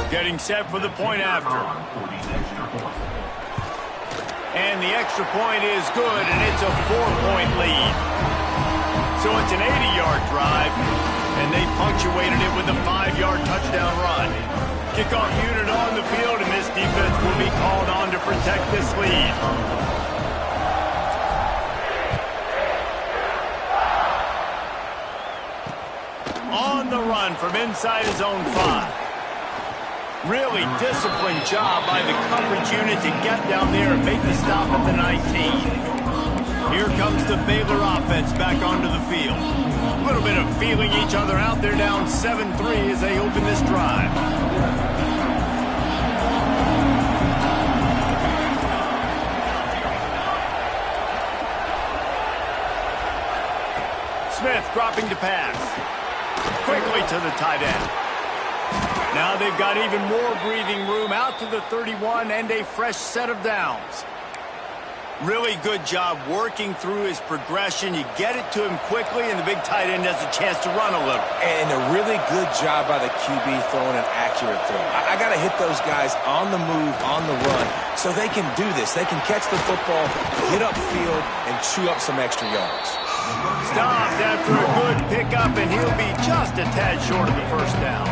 Getting set for the point after. And the extra point is good, and it's a 4-point lead. So it's an 80-yard drive, and they punctuated it with a 5-yard touchdown run. Kickoff unit on the field, and this defense will be called on to protect this lead. On the run from inside his own 5. Really disciplined job by the coverage unit to get down there and make the stop at the 19. Here comes the Baylor offense back onto the field. A little bit of feeling each other out. They're down 7-3 as they open this drive. Smith dropping to pass. Quickly to the tight end. Now they've got even more breathing room out to the 31 and a fresh set of downs. Really good job working through his progression. You get it to him quickly, and the big tight end has a chance to run a little. And a really good job by the QB throwing an accurate throw. I got to hit those guys on the move, on the run, so they can do this. They can catch the football, get upfield, and chew up some extra yards. Stopped after a good pickup, and he'll be just a tad short of the first down.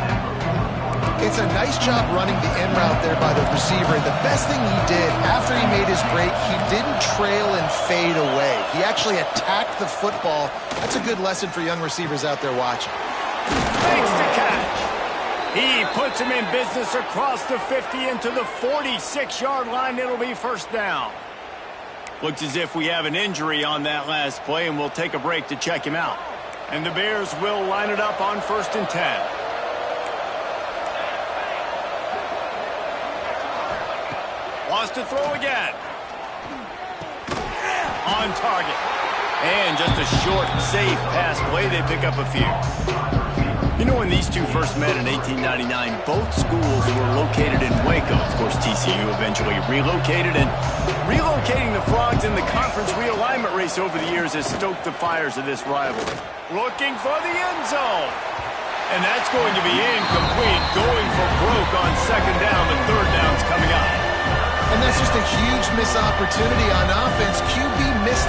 It's a nice job running the in route there by the receiver. And the best thing he did after he made his break, he didn't trail and fade away. He actually attacked the football. That's a good lesson for young receivers out there watching. Makes the catch. He puts him in business across the 50 into the 46-yard line. It'll be first down. Looks as if we have an injury on that last play, and we'll take a break to check him out. And the Bears will line it up on 1st and 10. Wants to throw again. On target. And just a short, safe pass play. They pick up a few. You know, when these two first met in 1899, both schools were located in Waco. Of course, TCU eventually relocated, and relocating the Frogs in the conference realignment race over the years has stoked the fires of this rivalry. Looking for the end zone. And that's going to be incomplete. Going for broke on 2nd down. The 3rd down's coming up. And that's just a huge missed opportunity on offense. QB missed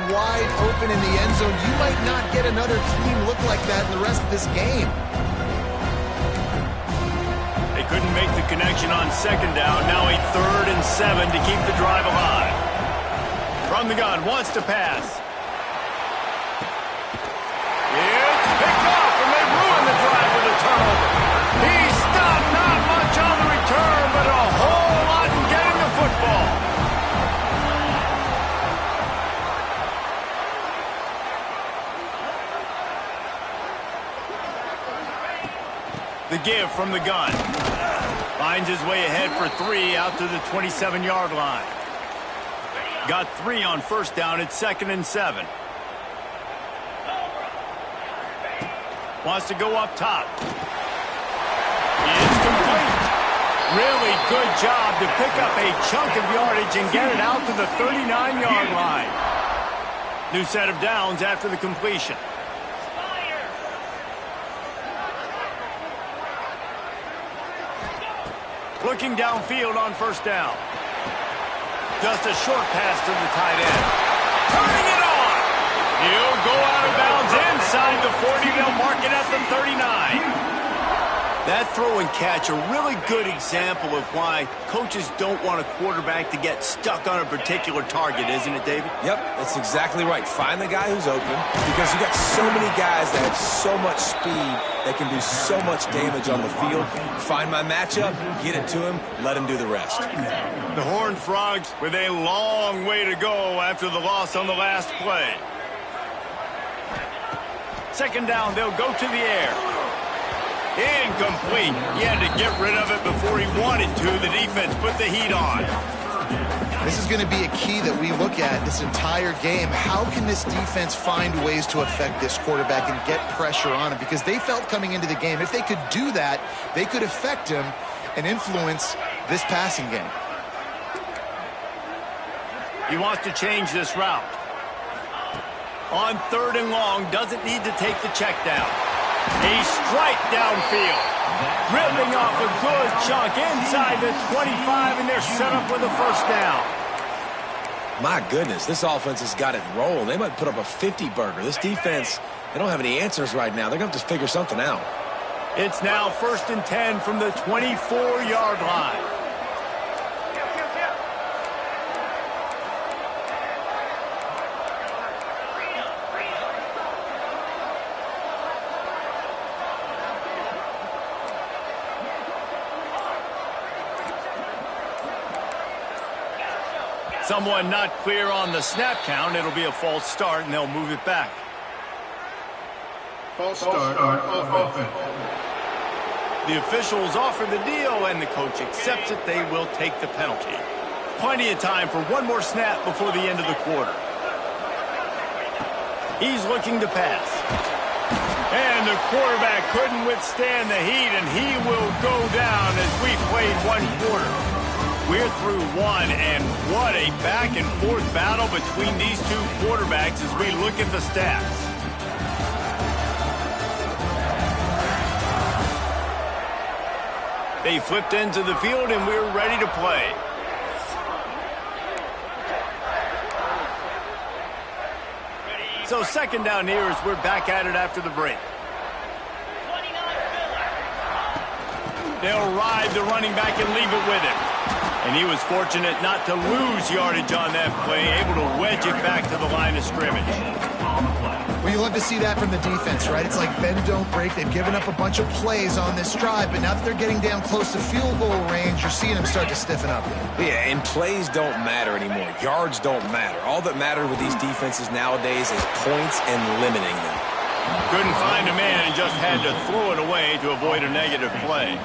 wide open in the end zone. You might not get another clean look like that in the rest of this game. They couldn't make the connection on 2nd down. Now a 3rd and 7 to keep the drive alive. From the gun, wants to pass. It's picked off, and they ruin the drive with a turnover. He stopped, not much on the return, but a whole lot in getting the football. The give from the gun. Finds his way ahead for 3 out to the 27-yard line. Got 3 on 1st down at 2nd and 7. Wants to go up top. It's complete. Really good job to pick up a chunk of yardage and get it out to the 39-yard line. New set of downs after the completion. Looking downfield on 1st down. Just a short pass to the tight end. Turning it on. He'll go out of bounds inside the 40. They'll mark it at the 39. That throw and catch, a really good example of why coaches don't want a quarterback to get stuck on a particular target, isn't it, David? Yep, that's exactly right. Find the guy who's open, because you got so many guys that have so much speed that can do so much damage on the field. Find my matchup, get it to him, let him do the rest. The Horned Frogs with a long way to go after the loss on the last play. 2nd down, they'll go to the air. Incomplete. He had to get rid of it before he wanted to. The defense put the heat on. This is going to be a key that we look at this entire game. How can this defense find ways to affect this quarterback and get pressure on him? Because they felt coming into the game, if they could do that, they could affect him and influence this passing game. He wants to change this route. On 3rd and long, doesn't need to take the check down. A strike downfield. Ripping off a good chunk inside the 25, and they're set up with a first down. My goodness, this offense has got it rolling. They might put up a 50-burger. This defense, they don't have any answers right now. They're going to have to figure something out. It's now 1st and 10 from the 24-yard line. Someone not clear on the snap count. It'll be a false start, and they'll move it back. False start on offense. The officials offer the deal, and the coach accepts it. They will take the penalty. Plenty of time for one more snap before the end of the quarter. He's looking to pass. And the quarterback couldn't withstand the heat, and he will go down as we played one quarter. We're through one, and what a back-and-forth battle between these two quarterbacks as we look at the stats. They flipped into the field, and we're ready to play. So second down here as we're back at it after the break. They'll ride the running back and leave it with him. And he was fortunate not to lose yardage on that play, able to wedge it back to the line of scrimmage. Well, you love to see that from the defense, right? It's like bend, don't break. They've given up a bunch of plays on this drive, but now that they're getting down close to field goal range, you're seeing them start to stiffen up. Yeah, and plays don't matter anymore. Yards don't matter. All that matters with these defenses nowadays is points and limiting them. Couldn't find a man and just had to throw it away to avoid a negative play.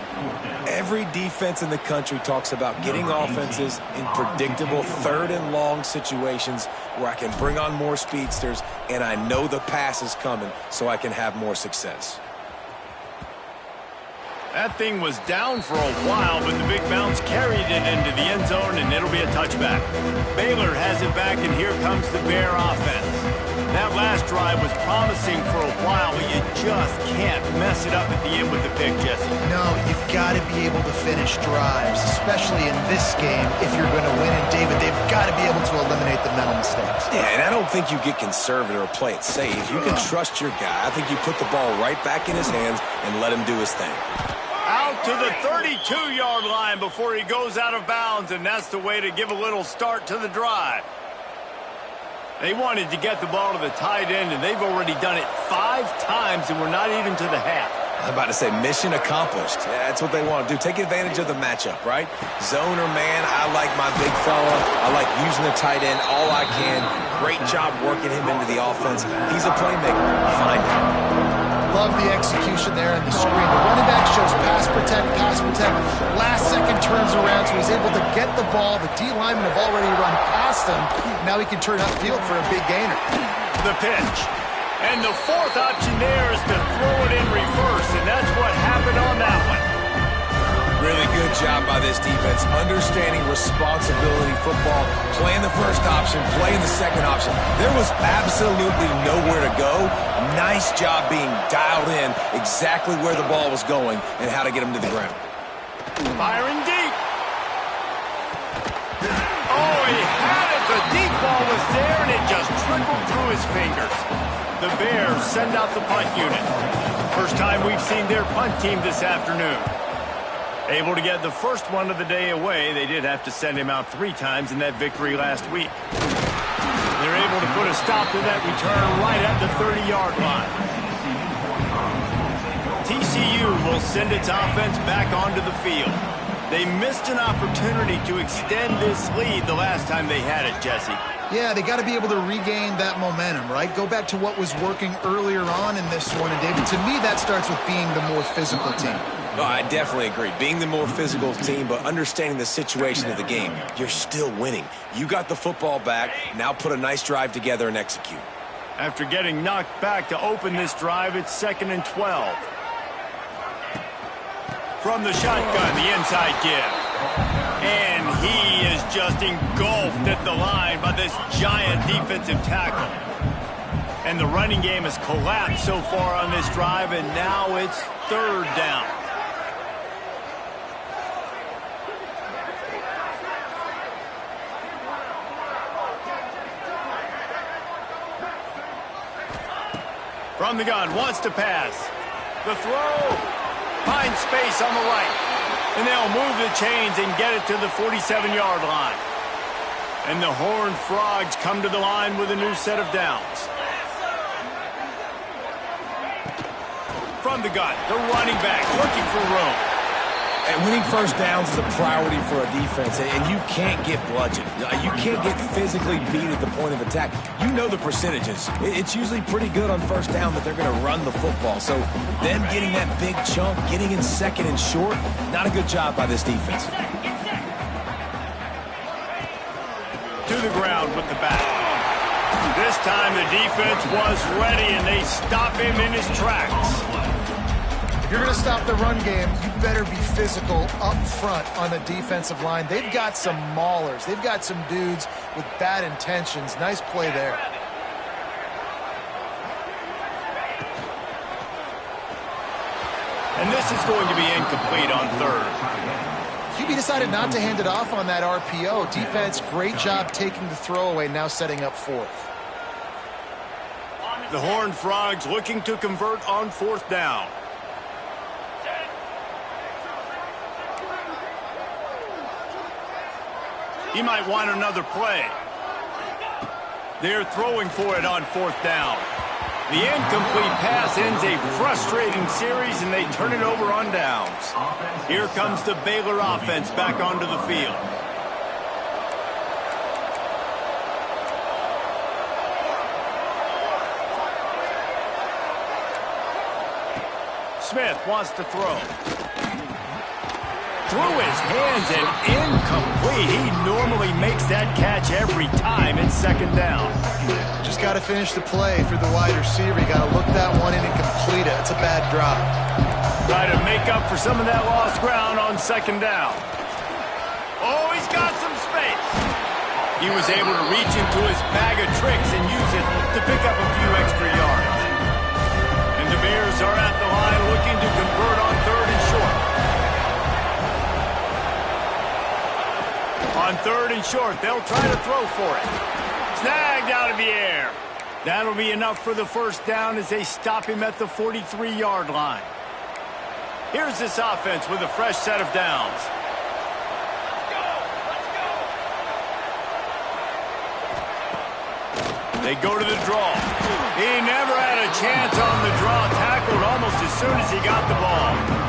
Every defense in the country talks about getting offenses in predictable third and long situations where I can bring on more speedsters and I know the pass is coming so I can have more success. That thing was down for a while, but the big bounce carried it into the end zone, and it'll be a touchback. Baylor has it back, and here comes the Bear offense. That last drive was promising for a while, but you just can't mess it up at the end with the pick, Jesse. No, you've got to be able to finish drives, especially in this game. If you're going to win, and David, they've got to be able to eliminate the mental mistakes. Yeah, and I don't think you get conservative or play it safe. You can trust your guy. I think you put the ball right back in his hands and let him do his thing. Out to the 32-yard line before he goes out of bounds, and that's the way to give a little start to the drive. They wanted to get the ball to the tight end, and they've already done it 5 times, and we're not even to the half. I'm about to say mission accomplished. Yeah, that's what they want to do. Take advantage of the matchup, right? Zone or man, I like my big fella. I like using the tight end all I can. Great job working him into the offense. He's a playmaker. Find him. Love the execution there in the screen. The running back shows pass protect, pass protect. Last second turns around, so he's able to get the ball. The D linemen have already run past him. Now he can turn upfield for a big gainer. The pitch. And the fourth option there is to throw it in reverse, and that's what happened on that one. Really good job by this defense, understanding responsibility football, playing the first option, playing the second option. There was absolutely nowhere to go. Nice job being dialed in exactly where the ball was going and how to get him to the ground. Firing deep. Oh, he had it. The deep ball was there, and it just trickled through his fingers. The Bears send out the punt unit. First time we've seen their punt team this afternoon. Able to get the first one of the day away. They did have to send him out 3 times in that victory last week. They're able to put a stop to that return right at the 30-yard line. TCU will send its offense back onto the field. They missed an opportunity to extend this lead the last time they had it, Jesse. Yeah, they got to be able to regain that momentum, right? Go back to what was working earlier on in this one. And, David, to me, that starts with being the more physical team. No, I definitely agree. Being the more physical team, but understanding the situation of the game. You're still winning. You got the football back. Now put a nice drive together and execute. After getting knocked back to open this drive, it's 2nd and 12. From the shotgun, the inside give. And he is just engulfed at the line by this giant defensive tackle. And the running game has collapsed so far on this drive, and now it's third down. From the gun, wants to pass. The throw. Finds space on the right. And they'll move the chains and get it to the 47-yard line. And the Horned Frogs come to the line with a new set of downs. From the gun, the running back looking for room. And winning first downs is a priority for a defense, and you can't get bludgeoned. You can't get physically beat at the point of attack. You know the percentages. It's usually pretty good on first down that they're going to run the football. So them getting that big chunk, getting in second and short, not a good job by this defense. To the ground with the back. This time the defense was ready, and they stop him in his tracks. If you're going to stop the run game, you better be physical up front on the defensive line. They've got some maulers. They've got some dudes with bad intentions. Nice play there. And this is going to be incomplete on third. QB decided not to hand it off on that RPO. Defense, great job taking the throwaway, now setting up fourth. The Horned Frogs looking to convert on fourth down. He might want another play. They're throwing for it on fourth down. The incomplete pass ends a frustrating series, and they turn it over on downs. Here comes the Baylor offense back onto the field. Smith wants to throw. Through his hands and incomplete. He normally makes that catch every time. It's second down. Just got to finish the play for the wide receiver. You got to look that one in and complete it. It's a bad drop. Try to make up for some of that lost ground on second down. Oh, he's got some space. He was able to reach into his bag of tricks and use it to pick up a few extra yards. And the Bears are at the line looking to convert on third and short. On third and short, they'll try to throw for it. Snagged out of the air. That'll be enough for the first down as they stop him at the 43-yard line. Here's this offense with a fresh set of downs. They go to the draw. He never had a chance on the draw. Tackled almost as soon as he got the ball.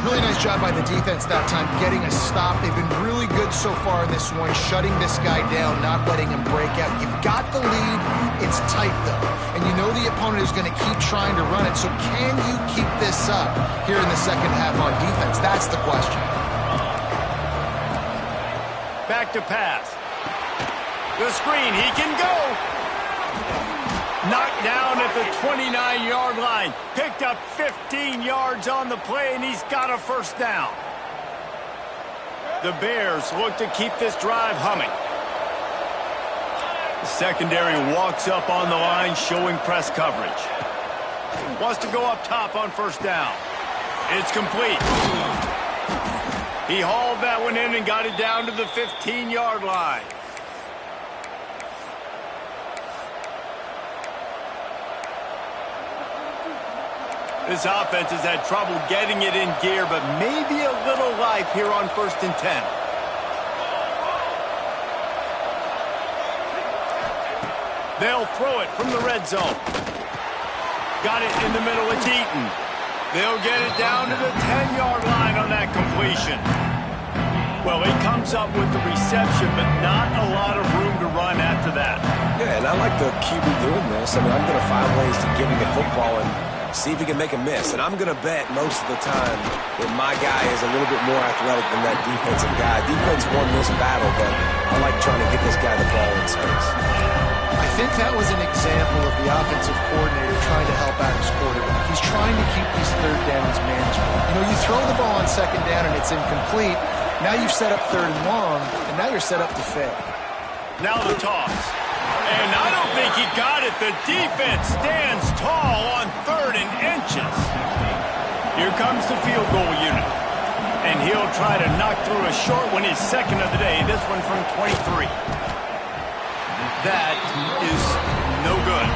Really nice job by the defense that time, getting a stop. They've been really good so far in this one, shutting this guy down, not letting him break out. You've got the lead. It's tight, though. And you know the opponent is going to keep trying to run it. So can you keep this up here in the second half on defense? That's the question. Back to pass. The screen. He can go. Knocked down at the 29-yard line. Picked up 15 yards on the play, and he's got a first down. The Bears look to keep this drive humming. The secondary walks up on the line, showing press coverage. Wants to go up top on first down. It's complete. He hauled that one in and got it down to the 15-yard line. This offense has had trouble getting it in gear, but maybe a little life here on 1st and 10. They'll throw it from the red zone. Got it in the middle. It's Eaton. They'll get it down to the 10-yard line on that completion. Well, he comes up with the reception, but not a lot of room to run after that. Yeah, and I like the QB doing this. I mean, I'm going to find ways to give him the football and see if he can make a miss. And I'm going to bet most of the time that my guy is a little bit more athletic than that defensive guy. Defense won this battle, but I like trying to get this guy the ball in space. I think that was an example of the offensive coordinator trying to help out his quarterback. He's trying to keep these third downs manageable. You know, you throw the ball on second down and it's incomplete. Now you've set up third and long, and now you're set up to fail. Now the toss. And I don't think he got it. The defense stands tall on 3rd and inches. Here comes the field goal unit. And he'll try to knock through a short one, his second of the day. This one from 23. That is no good.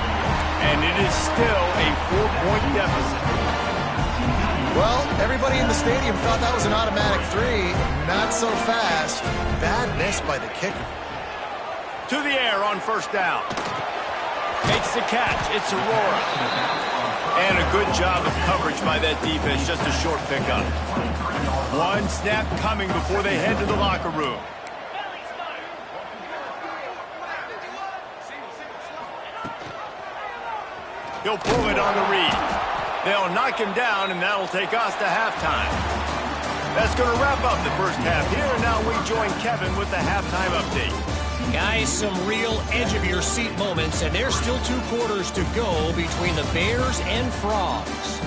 And it is still a 4-point deficit. Well, everybody in the stadium thought that was an automatic 3. Not so fast. Bad miss by the kicker. To the air on 1st down. Makes the catch. It's Aurora. And a good job of coverage by that defense. Just a short pickup. One snap coming before they head to the locker room. He'll pull it on the read. They'll knock him down, and that'll take us to halftime. That's going to wrap up the first half here, and now we join Kevin with the halftime update. Guys, some real edge-of-your-seat moments, and there's still 2 quarters to go between the Bears and Frogs.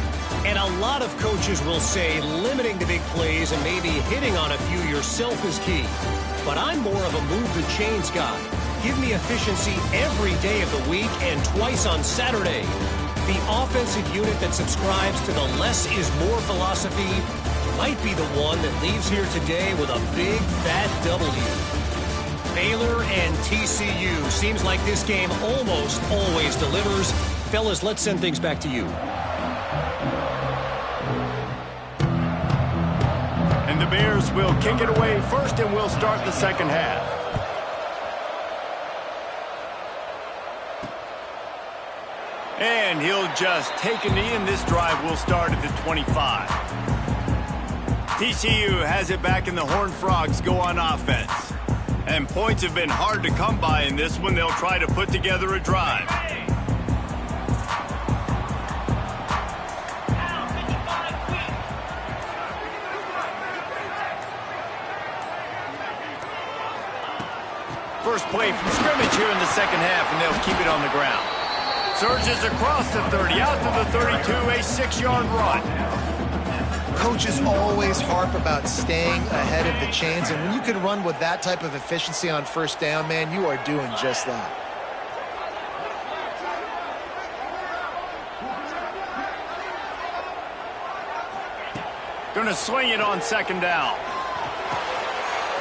And a lot of coaches will say limiting the big plays and maybe hitting on a few yourself is key. But I'm more of a move-the-chains guy. Give me efficiency every day of the week and twice on Saturday. The offensive unit that subscribes to the less is more philosophy might be the one that leaves here today with a big, fat W. Baylor and TCU. Seems like this game almost always delivers. Fellas, let's send things back to you. And the Bears will kick it away first, and we'll start the second half. And he'll just take a knee, and this drive will start at the 25. TCU has it back, and the Horned Frogs go on offense. And points have been hard to come by in this one. They'll try to put together a drive. First play from scrimmage here in the second half, and they'll keep it on the ground. Surges across the 30, out to the 32, a 6-yard run. Coaches always harp about staying ahead of the chains, and when you can run with that type of efficiency on 1st down, man, you are doing just that. Gonna swing it on 2nd down.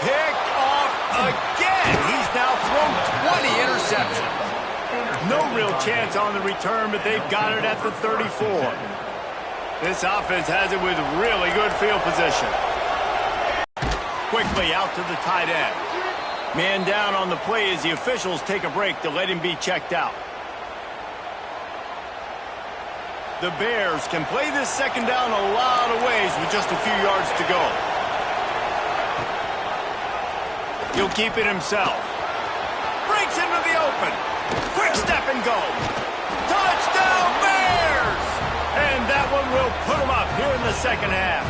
Picked off again. He's now thrown 20 interceptions. No real chance on the return, but they've got it at the 34. This offense has it with really good field position. Quickly out to the tight end. Man down on the play as the officials take a break to let him be checked out. The Bears can play this 2nd down a lot of ways with just a few yards to go. He'll keep it himself. Breaks into the open. Quick step and go. Touchdown, Bears! And that one will put them up here in the second half.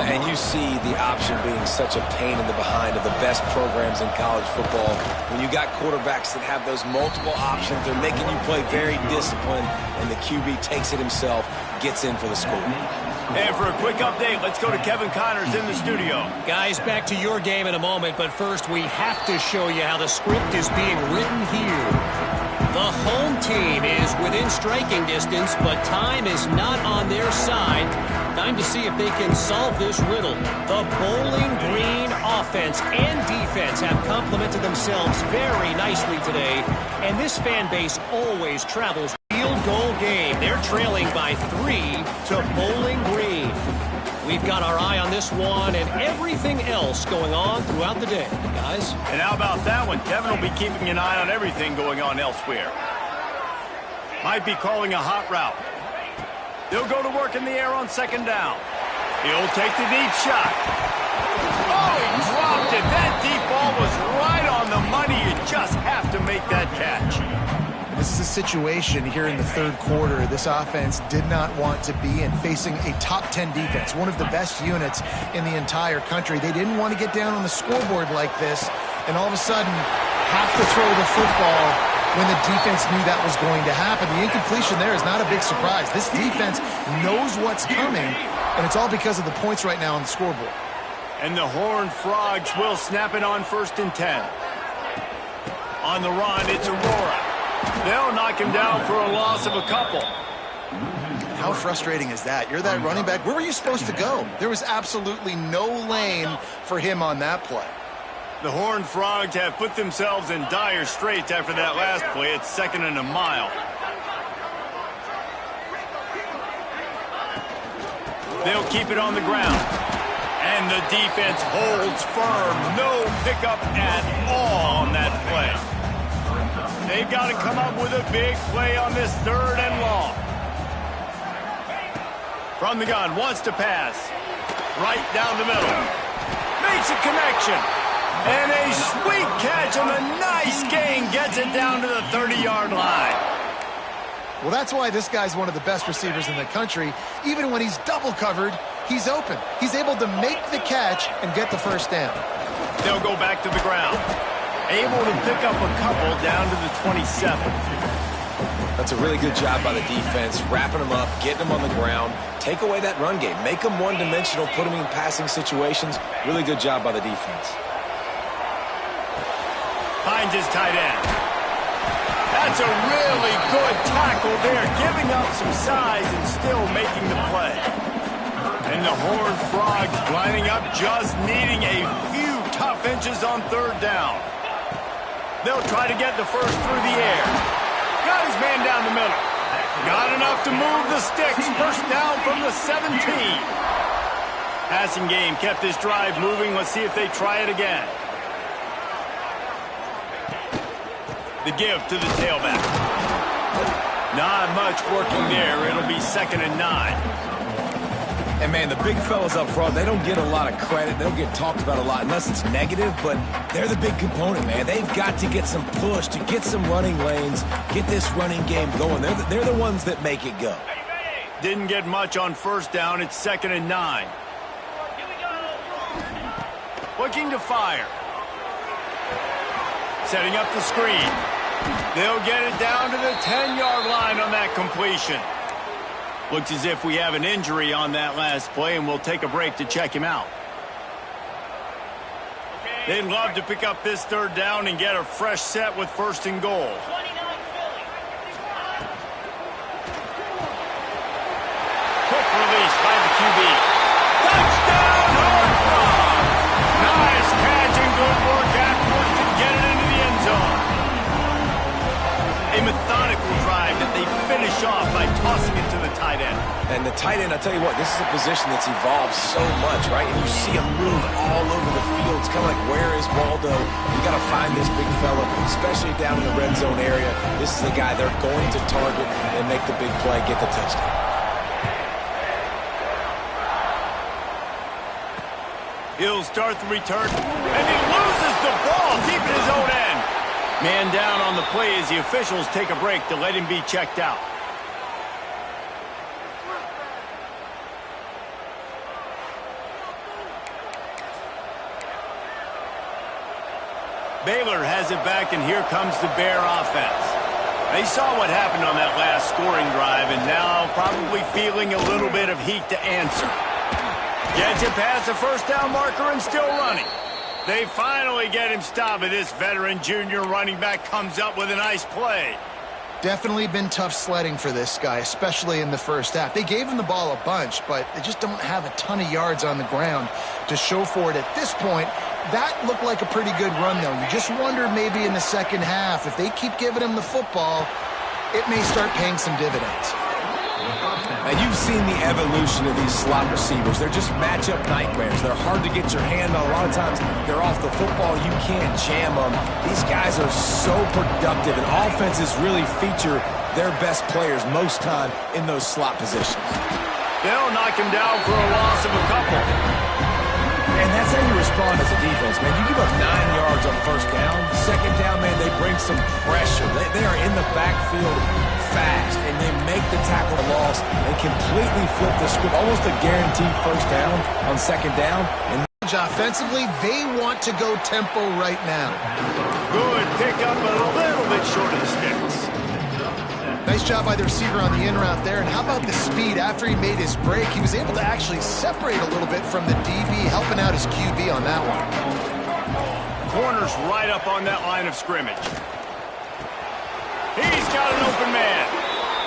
And you see the option being such a pain in the behind of the best programs in college football. When you got quarterbacks that have those multiple options, they're making you play very disciplined, and the QB takes it himself, gets in for the score. And for a quick update, let's go to Kevin Connors in the studio. Guys, back to your game in a moment, but first we have to show you how the script is being written here. The home team is within striking distance, but time is not on their side. Time to see if they can solve this riddle. The Bowling Green offense and defense have complemented themselves very nicely today, and this fan base always travels field goal game. They're trailing by 3 to Bowling Green. We've got our eye on this one and everything else going on throughout the day, guys. And how about that one? Kevin will be keeping an eye on everything going on elsewhere. Might be calling a hot route. They'll go to work in the air on 2nd down. He'll take the deep shot. Oh, he dropped it. That deep ball was right on the money. You just have to make that catch. This is a situation here in the 3rd quarter this offense did not want to be in, facing a top 10 defense, one of the best units in the entire country. They didn't want to get down on the scoreboard like this and all of a sudden have to throw the football when the defense knew that was going to happen. The incompletion there is not a big surprise. This defense knows what's coming, and it's all because of the points right now on the scoreboard. And the Horned Frogs will snap it on 1st and 10. On the run, it's Aurora. They'll knock him down for a loss of a couple. How frustrating is that? You're that running back. Where were you supposed to go? There was absolutely no lane for him on that play. The Horned Frogs have put themselves in dire straits after that last play. It's 2nd and a mile. They'll keep it on the ground. And the defense holds firm. No pickup at all on that play. They've got to come up with a big play on this 3rd and long. From the gun, wants to pass. Right down the middle. Makes a connection. And a sweet catch on a nice gain. Gets it down to the 30-yard line. Well, that's why this guy's one of the best receivers in the country. Even when he's double covered, he's open. He's able to make the catch and get the first down. They'll go back to the ground. Able to pick up a couple down to the 27. That's a really good job by the defense, wrapping them up, getting them on the ground. Take away that run game. Make them one-dimensional, put them in passing situations. Really good job by the defense. Finds his tight end. That's a really good tackle there, giving up some size and still making the play. And the Horned Frogs lining up, just needing a few tough inches on 3rd down. They'll try to get the first through the air. Got his man down the middle. Got enough to move the sticks. First down from the 17. Passing game kept this drive moving. Let's see if they try it again. The give to the tailback. Not much working there. It'll be 2nd and 9. And, man, the big fellas up front, they don't get a lot of credit. They don't get talked about a lot unless it's negative, but they're the big component, man. They've got to get some push, to get some running lanes, get this running game going. They're the ones that make it go. Didn't get much on 1st down. It's 2nd and 9. Looking to fire. Setting up the screen. They'll get it down to the 10-yard line on that completion. Looks as if we have an injury on that last play, and we'll take a break to check him out. They'd love to pick up this 3rd down and get a fresh set with 1st and goal. Quick release by the QB. Touchdown, Horned Frogs! Nice catch and good work afterwards to get it into the end zone. A methodical drive that they finish off by tossing it to the tight end. And the tight end, I tell you what, this is a position that's evolved so much, right? And you see him move all over the field. It's kind of like, where is Waldo? You got to find this big fella, especially down in the red zone area. This is the guy they're going to target and make the big play, get the touchdown. He'll start the return, and he loses the ball deep in his own end. Man down on the play as the officials take a break to let him be checked out. Baylor has it back, and here comes the Bear offense. They saw what happened on that last scoring drive, and now probably feeling a little bit of heat to answer. Gets it past the 1st down marker and still running. They finally get him stopped, and this veteran junior running back comes up with a nice play. Definitely been tough sledding for this guy, especially in the 1st half. They gave him the ball a bunch, but they just don't have a ton of yards on the ground to show for it at this point. That looked like a pretty good run, though. You just wonder maybe in the 2nd half, if they keep giving him the football, it may start paying some dividends. And you've seen the evolution of these slot receivers. They're just matchup nightmares. They're hard to get your hand on. A lot of times they're off the football. You can't jam them. These guys are so productive, and offenses really feature their best players most time in those slot positions. They'll knock him down for a loss of a couple. And that's how you respond as a defense, man. You give up 9 yards on 1st down. 2nd down, man, they bring some pressure. They are in the backfield fast, and they make the tackle loss and completely flip the script. Almost a guaranteed 1st down on 2nd down. And offensively, they want to go tempo right now. Good pickup, but a little bit short of the sticks. Nice job by the receiver on the in route there. And how about the speed? After he made his break, he was able to actually separate a little bit from the DB, helping out his QB on that one. Corner's right up on that line of scrimmage. He's got an open man.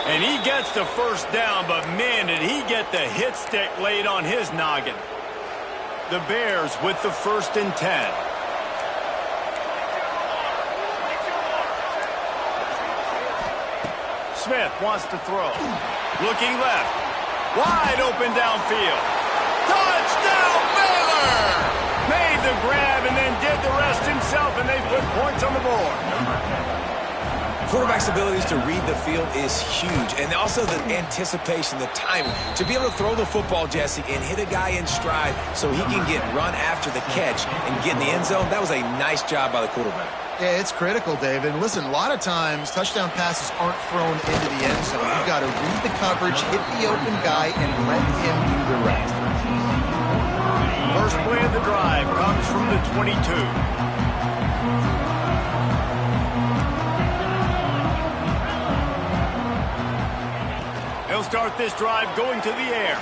And he gets the first down, but man, did he get the hit stick laid on his noggin. The Bears with the 1st and 10. Smith wants to throw. Looking left. Wide open downfield. Touchdown, Baylor! Made the grab and then did the rest himself, and they put points on the board. Quarterback's abilities to read the field is huge, and also the anticipation, the timing. To be able to throw the football, Jesse, and hit a guy in stride so he can get run after the catch and get in the end zone, that was a nice job by the quarterback. Yeah, it's critical, David. And listen, a lot of times touchdown passes aren't thrown into the end zone. You've got to read the coverage, hit the open guy, and let him do the rest. First play of the drive comes from the 22. He'll start this drive going to the air.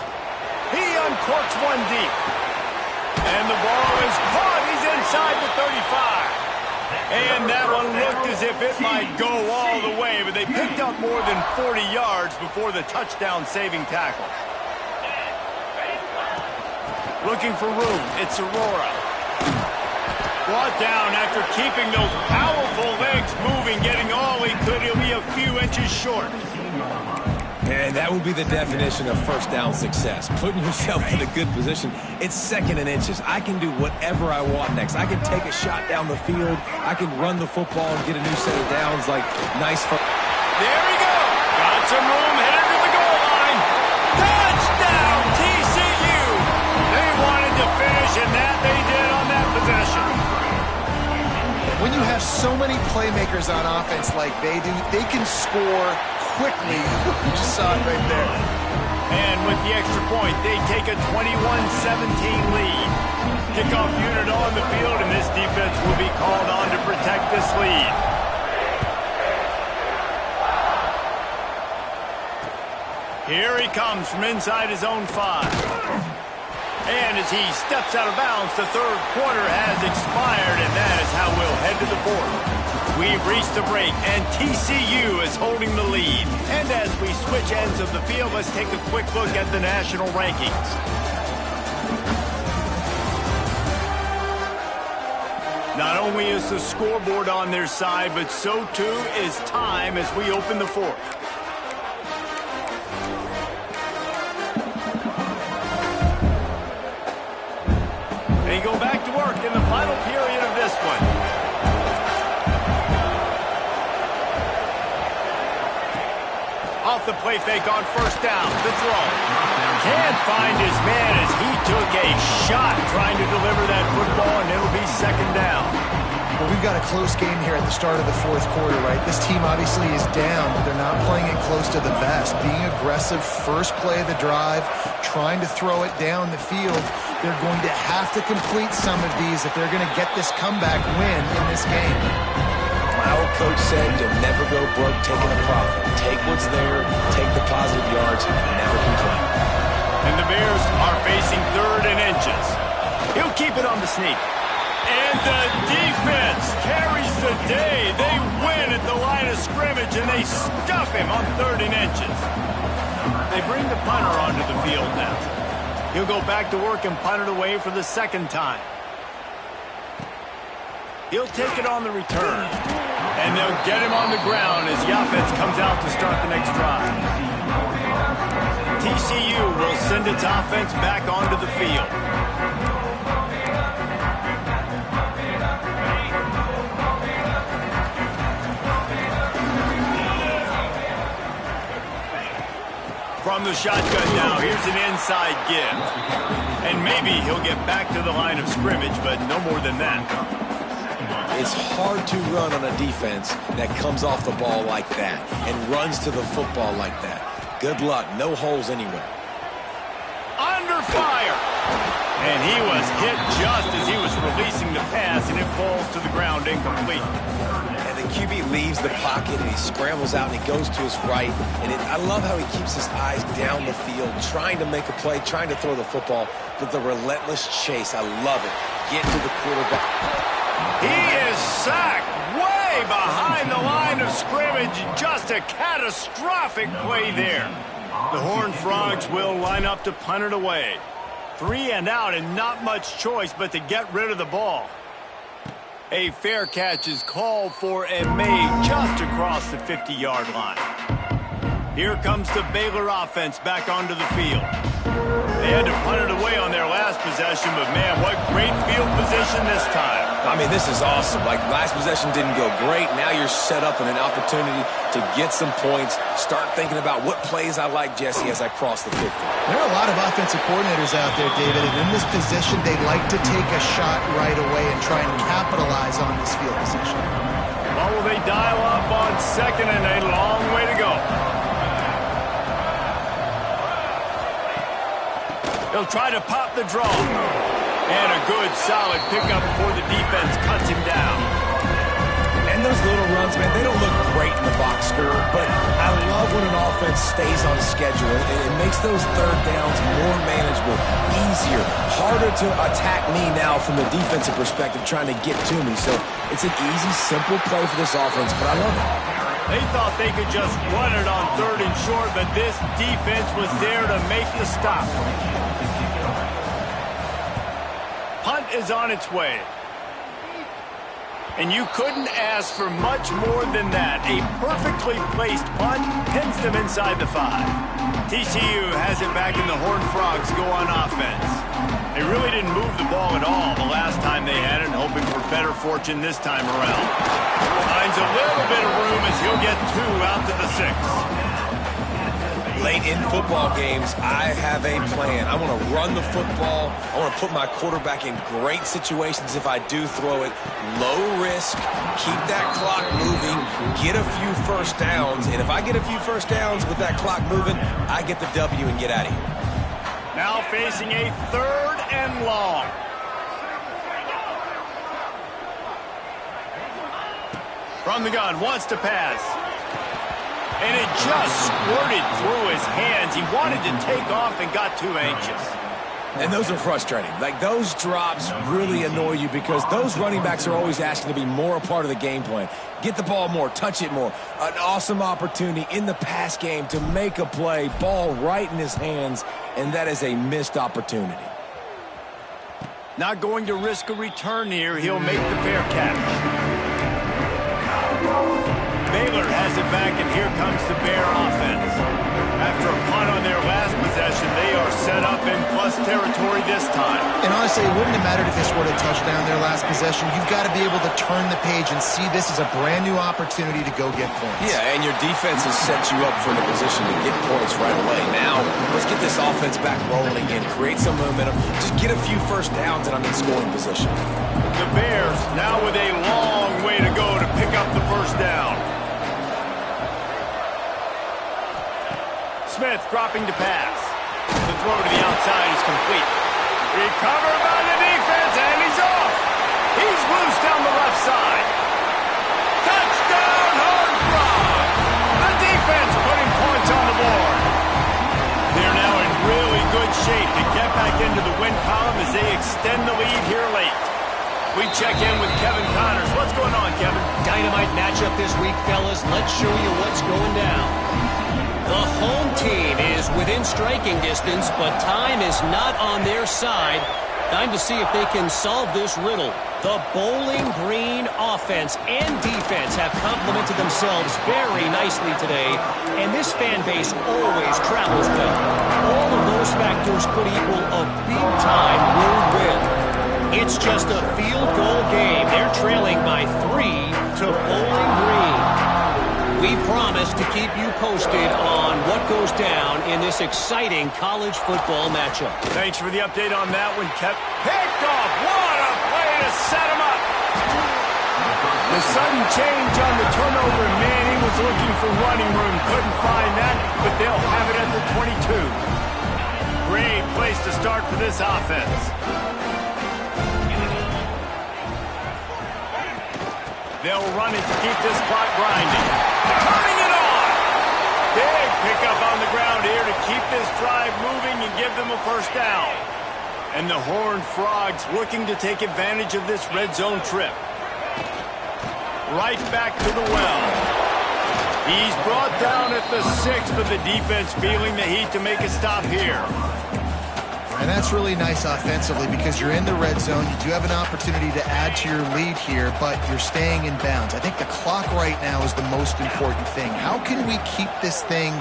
He uncorks one deep. And the ball is caught. He's inside the 35. And that one looked as if it might go all the way, but they picked up more than 40 yards before the touchdown-saving tackle. Looking for room. It's Aurora. Brought down after keeping those powerful legs moving, getting all he could. He'll be a few inches short. And that would be the definition of first down success. Putting yourself in a good position. It's 2nd and inches. I can do whatever I want next. I can take a shot down the field. I can run the football and get a new set of downs. Like, nice. There we go. Got some room, headed to the goal line. Touchdown, TCU. They wanted to finish, and that they did on that possession. When you have so many playmakers on offense like they do, they can score quickly. You just saw it right there. And with the extra point, they take a 21-17 lead. Kickoff unit on the field, and this defense will be called on to protect this lead. Here he comes from inside his own 5. And as he steps out of bounds, the 3rd quarter has expired, and that is how we'll head to the 4th. We've reached the break, and TCU is holding the lead. And as we switch ends of the field, let's take a quick look at the national rankings. Not only is the scoreboard on their side, but so too is time as we open the 4th. They go back to work in the final period of this one. Off the play fake on first down. The throw. Can't find his man as he took a shot trying to deliver that football, and it'll be 2nd down. Well, we've got a close game here at the start of the 4th quarter, right? This team obviously is down, but they're not playing it close to the vest. Being aggressive, first play of the drive, trying to throw it down the field. They're going to have to complete some of these if they're going to get this comeback win in this game. Our coach said you'll never go broke taking a profit. Take what's there, take the positive yards, and never complain. And the Bears are facing 3rd and inches. He'll keep it on the sneak. And the defense carries the day. They win at the line of scrimmage, and they stuff him on 3rd and inches. They bring the punter onto the field now. He'll go back to work and punt it away for the 2nd time. He'll take it on the return. And they'll get him on the ground as Yafetz comes out to start the next drive. TCU will send its offense back onto the field. From the shotgun now, here's an inside give. And maybe he'll get back to the line of scrimmage, but no more than that. It's hard to run on a defense that comes off the ball like that and runs to the football like that. Good luck. No holes anywhere. Under fire. And he was hit just as he was releasing the pass, and it falls to the ground incomplete. And the QB leaves the pocket, and he scrambles out, and he goes to his right. And I love how he keeps his eyes down the field, trying to make a play, trying to throw the football, but the relentless chase, I love it. Get to the quarterback. He is sacked way way behind the line of scrimmage. Just a catastrophic play there. The Horned Frogs will line up to punt it away. 3 and out and not much choice but to get rid of the ball. A fair catch is called for and made just across the 50-yard line. Here comes the Baylor offense back onto the field. They had to punt it away on their last possession, but man, what great field position this time. I mean, this is awesome. Like, last possession didn't go great. Now you're set up in an opportunity to get some points. Start thinking about what plays I like, Jesse, as I cross the 50. There are a lot of offensive coordinators out there, David, and in this position, they like to take a shot right away and try and capitalize on this field position. Well, will they dial up on second and a long way to go? He'll try to pop the draw. And a good, solid pickup before the defense cuts him down. And those little runs, man, they don't look great in the box score, but I love when an offense stays on schedule. It makes those third downs more manageable, easier, harder to attack me now from the defensive perspective trying to get to me. So it's an easy, simple play for this offense, but I love it. They thought they could just run it on 3rd and short, but this defense was there to make the stop. Punt is on its way. And you couldn't ask for much more than that. A perfectly placed punt pins them inside the 5. TCU has it back and the Horned Frogs go on offense. They really didn't move the ball at all the last time they had it, hoping for better fortune this time around. Finds a little bit of room as he'll get 2 out to the 6. Late in football games, I have a plan. I want to run the football. I want to put my quarterback in great situations if I do throw it. Low risk, keep that clock moving, get a few first downs. And if I get a few first downs with that clock moving, I get the W and get out of here. Now facing a 3rd and long. From the gun, wants to pass. And it just squirted through his hands. He wanted to take off and got too anxious. And those are frustrating. Like, those drops really annoy you because those running backs are always asking to be more a part of the game plan. Get the ball more, touch it more. An awesome opportunity in the pass game to make a play, ball right in his hands, and that is a missed opportunity. Not going to risk a return here. He'll make the fair catch. Baylor has it back, and here comes the Bear offense. After a punt on their last possession, they are set up in plus territory this time. And honestly, it wouldn't have mattered if they scored a touchdown their last possession. You've got to be able to turn the page and see this as a brand new opportunity to go get points. Yeah, and your defense has set you up for the position to get points right away. Now, let's get this offense back rolling again, create some momentum, just get a few first downs, and I'm in scoring position. The Bears now with a long way to go to pick up the first down. Smith dropping to pass. The throw to the outside is complete. Recovered by the defense, and he's off. He's loose down the left side. Touchdown, Horned Frogs. The defense putting points on the board. They're now in really good shape to get back into the win column as they extend the lead here late. We check in with Kevin Connors. What's going on, Kevin? Dynamite matchup this week, fellas. Let's show you what's going down. The home team is within striking distance, but time is not on their side. Time to see if they can solve this riddle. The Bowling Green offense and defense have complemented themselves very nicely today, and this fan base always travels well. All of those factors could equal a big-time road win. It's just a field goal game. They're trailing by 3 to Bowling Green. We promise to keep you posted on what goes down in this exciting college football matchup. Thanks for the update on that one, Kev. Picked off. What a play to set him up. The sudden change on the turnover, and man, he was looking for running room. Couldn't find that, but they'll have it at the 22. Great place to start for this offense. They'll run it to keep this clock grinding. Turning it on! Big pickup on the ground here to keep this drive moving and give them a first down. And the Horned Frogs looking to take advantage of this red zone trip. Right back to the well. He's brought down at the 6, but the defense feeling the heat to make a stop here. And that's really nice offensively because you're in the red zone. You do have an opportunity to add to your lead here, but you're staying in bounds. I think the clock right now is the most important thing. How can we keep this thing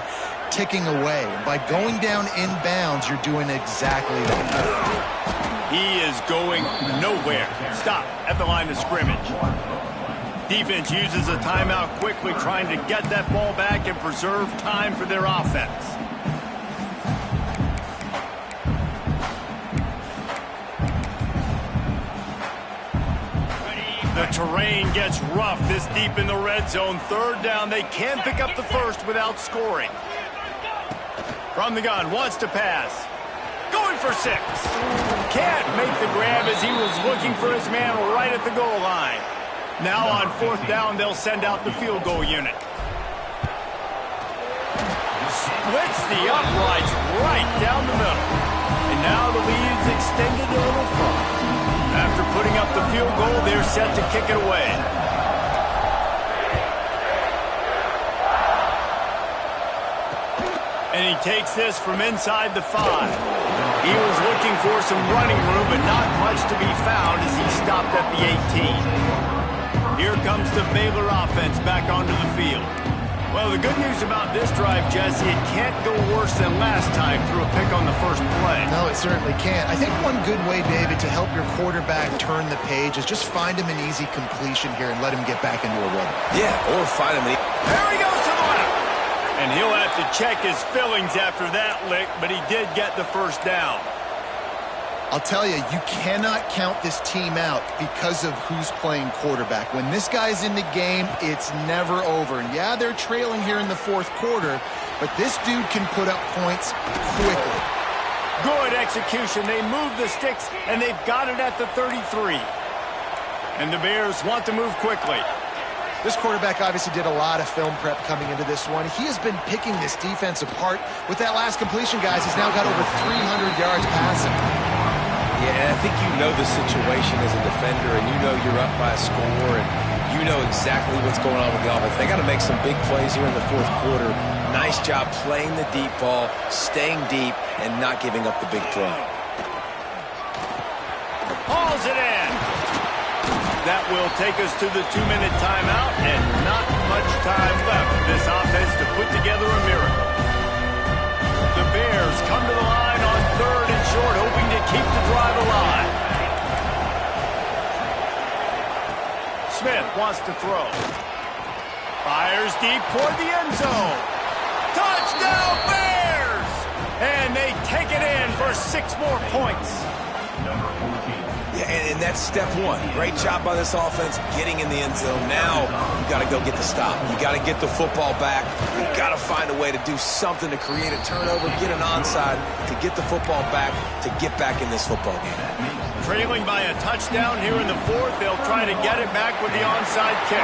ticking away? By going down in bounds, you're doing exactly that. He is going nowhere. Stop at the line of scrimmage. Defense uses a timeout quickly, trying to get that ball back and preserve time for their offense. The terrain gets rough this deep in the red zone. Third down, they can pick up the first without scoring. From the gun, wants to pass. Going for 6. Can't make the grab as he was looking for his man right at the goal line. Now on 4th down, they'll send out the field goal unit. Splits the uprights right down the middle. And now the lead is extended a little further. After putting up the field goal, they're set to kick it away. And he takes this from inside the 5. He was looking for some running room, but not much to be found as he stopped at the 18. Here comes the Baylor offense back onto the field. Well, the good news about this drive, Jesse, it can't go worse than last time through a pick on the first play. No, it certainly can't. I think one good way, David, to help your quarterback turn the page is just find him an easy completion here and let him get back into a rhythm. Yeah, or find him. There he goes to the left. And he'll have to check his fillings after that lick, but he did get the first down. I'll tell you, you cannot count this team out because of who's playing quarterback. When this guy's in the game, it's never over. And yeah, they're trailing here in the 4th quarter, but this dude can put up points quickly. Good execution. They move the sticks, and they've got it at the 33. And the Bears want to move quickly. This quarterback obviously did a lot of film prep coming into this one. He has been picking this defense apart. With that last completion, guys, he's now got over 300 yards passing. Yeah, I think you know the situation as a defender, and you know you're up by a score, and you know exactly what's going on with the offense. They got to make some big plays here in the 4th quarter. Nice job playing the deep ball, staying deep, and not giving up the big throw. Hauls it in. That will take us to the 2-minute timeout, and not much time left for this offense to put together a miracle. The Bears come to the line on 3rd and short, hoping to keep the drive alive. Smith wants to throw. Fires deep toward the end zone. Touchdown, Bears! And they take it in for 6 more points. Yeah, and that's step 1. Great job by this offense getting in the end zone. Now you got to go get the stop. You got to get the football back. You got to find a way to do something to create a turnover, get an onside, to get the football back, to get back in this football game. Trailing by a touchdown here in the 4th, they'll try to get it back with the onside kick.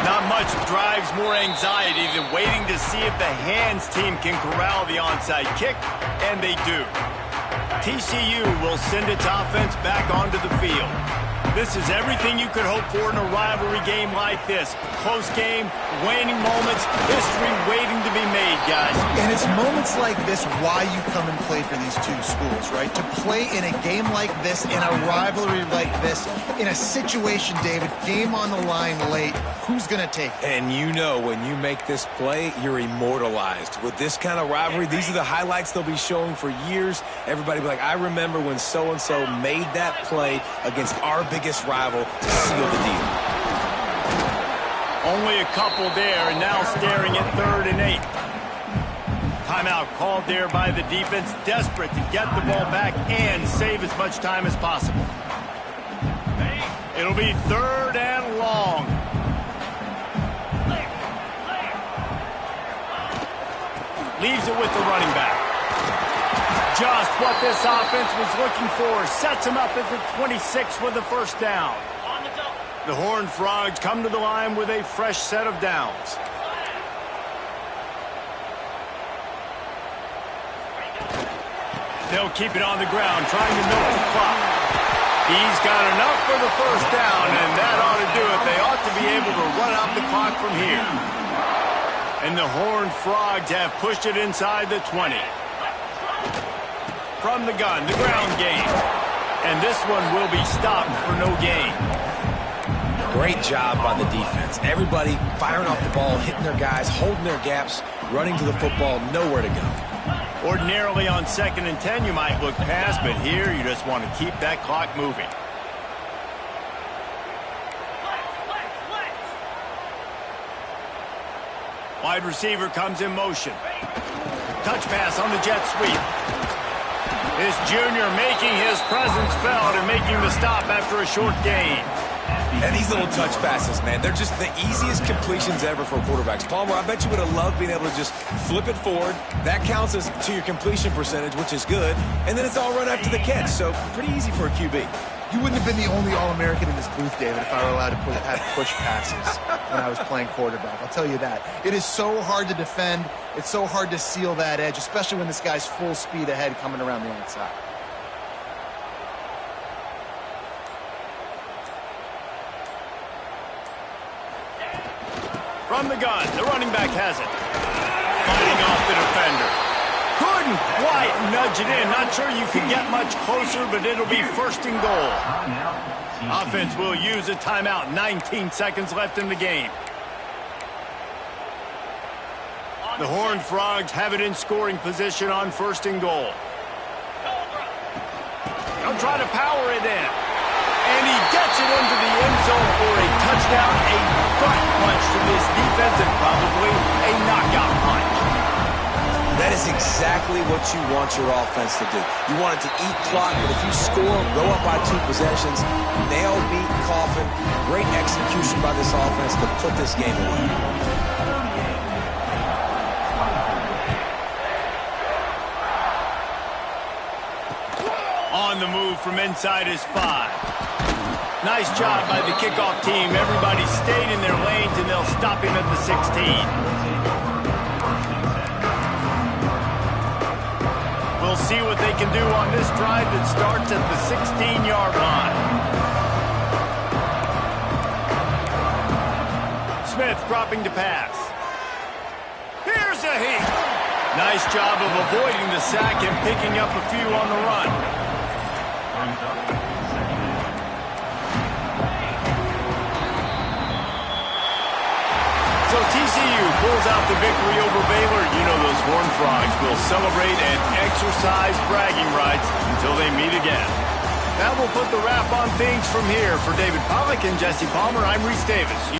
Not much drives more anxiety than waiting to see if the hands team can corral the onside kick, and they do. TCU will send its offense back onto the field. This is everything you could hope for in a rivalry game like this. Close game, waning moments, history waiting to be made, guys. And it's moments like this why you come and play for these two schools, right? To play in a game like this, in a rivalry like this, in a situation, David, game on the line late, who's going to take it? And you know when you make this play, you're immortalized. With this kind of rivalry, these are the highlights they'll be showing for years. Everybody will be like, I remember when so-and-so made that play against our biggest rival to seal the deal. Only a couple there, and now staring at 3rd and 8. Timeout called there by the defense, desperate to get the ball back and save as much time as possible. It'll be 3rd and long. Leaves it with the running back. Just what this offense was looking for. Sets him up at the 26 with the first down. The Horned Frogs come to the line with a fresh set of downs. They'll keep it on the ground, trying to milk the clock. He's got enough for the first down, and that ought to do it. They ought to be able to run out the clock from here. And the Horned Frogs have pushed it inside the 20. From the gun, the ground game. And this one will be stopped for no gain. Great job by the defense. Everybody firing off the ball, hitting their guys, holding their gaps, running to the football, nowhere to go. Ordinarily on 2nd and 10, you might look past, but here you just want to keep that clock moving. Wide receiver comes in motion. Touch pass on the jet sweep. This junior making his presence felt and making the stop after a short gain. And these little touch passes, man, they're just the easiest completions ever for quarterbacks. Palmer, I bet you would have loved being able to just flip it forward. That counts as to your completion percentage, which is good. And then it's all run after the catch, so pretty easy for a QB. You wouldn't have been the only All-American in this booth, David, if I were allowed to have push passes when I was playing quarterback. I'll tell you that. It is so hard to defend. It's so hard to seal that edge, especially when this guy's full speed ahead coming around the outside. From the gun, the running back has it. Fighting off the defender. Couldn't quite nudge it in. Not sure you could get much closer, but it'll be 1st and goal. Offense will use a timeout. 19 seconds left in the game. The Horned Frogs have it in scoring position on 1st and goal. They'll try to power it in. And he gets it into the end zone for a touchdown, a gut punch to this defense, and probably a knockout punch. That is exactly what you want your offense to do. You want it to eat clock, but if you score, go up by 2 possessions, nail, beat, coffin, great execution by this offense to put this game away. On the move from inside his 5. Nice job by the kickoff team. Everybody stayed in their lanes, and they'll stop him at the 16. We'll see what they can do on this drive that starts at the 16-yard line. Smith dropping to pass. Here's a heat. Nice job of avoiding the sack and picking up a few on the run. So TCU pulls out the victory over Baylor. You know those Horned Frogs will celebrate and exercise bragging rights until they meet again. That will put the wrap on things from here. For David Pollack and Jesse Palmer, I'm Reese Davis.